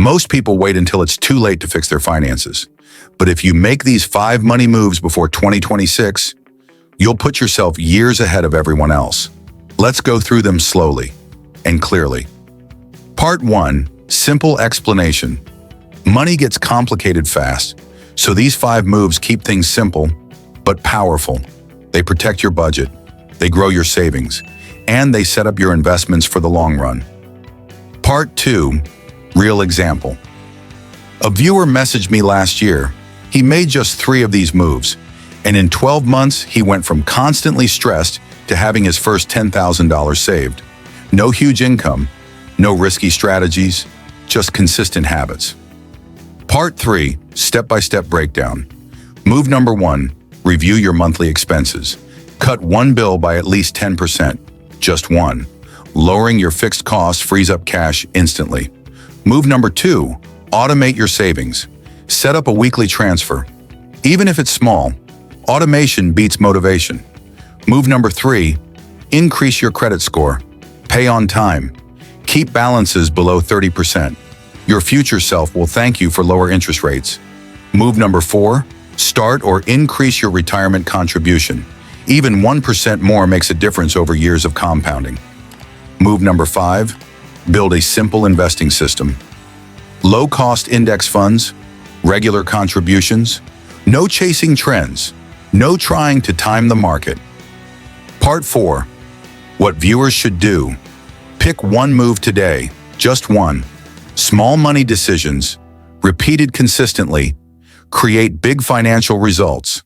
Most people wait until it's too late to fix their finances. But if you make these 5 money moves before 2026, you'll put yourself years ahead of everyone else. Let's go through them slowly and clearly. Part 1. Simple explanation. Money gets complicated fast, so these 5 moves keep things simple but powerful. They protect your budget, they grow your savings, and they set up your investments for the long run. Part 2. Real example. A viewer messaged me last year. He made just 3 of these moves, and in 12 months, he went from constantly stressed to having his first $10,000 saved. No huge income, no risky strategies, just consistent habits. Part 3. Step-by-step breakdown. Move number 1. Review your monthly expenses. Cut one bill by at least 10%. Just one. Lowering your fixed costs frees up cash instantly. Move number 2. Automate your savings. Set up a weekly transfer. Even if it's small, automation beats motivation. Move number 3. Increase your credit score. Pay on time. Keep balances below 30%. Your future self will thank you for lower interest rates. Move number 4. Start or increase your retirement contribution. Even 1% more makes a difference over years of compounding. Move number 5. Build a simple investing system. Low-cost index funds, regular contributions, no chasing trends, no trying to time the market. Part 4. What viewers should do. Pick one move today, just one. Small money decisions, repeated consistently, create big financial results.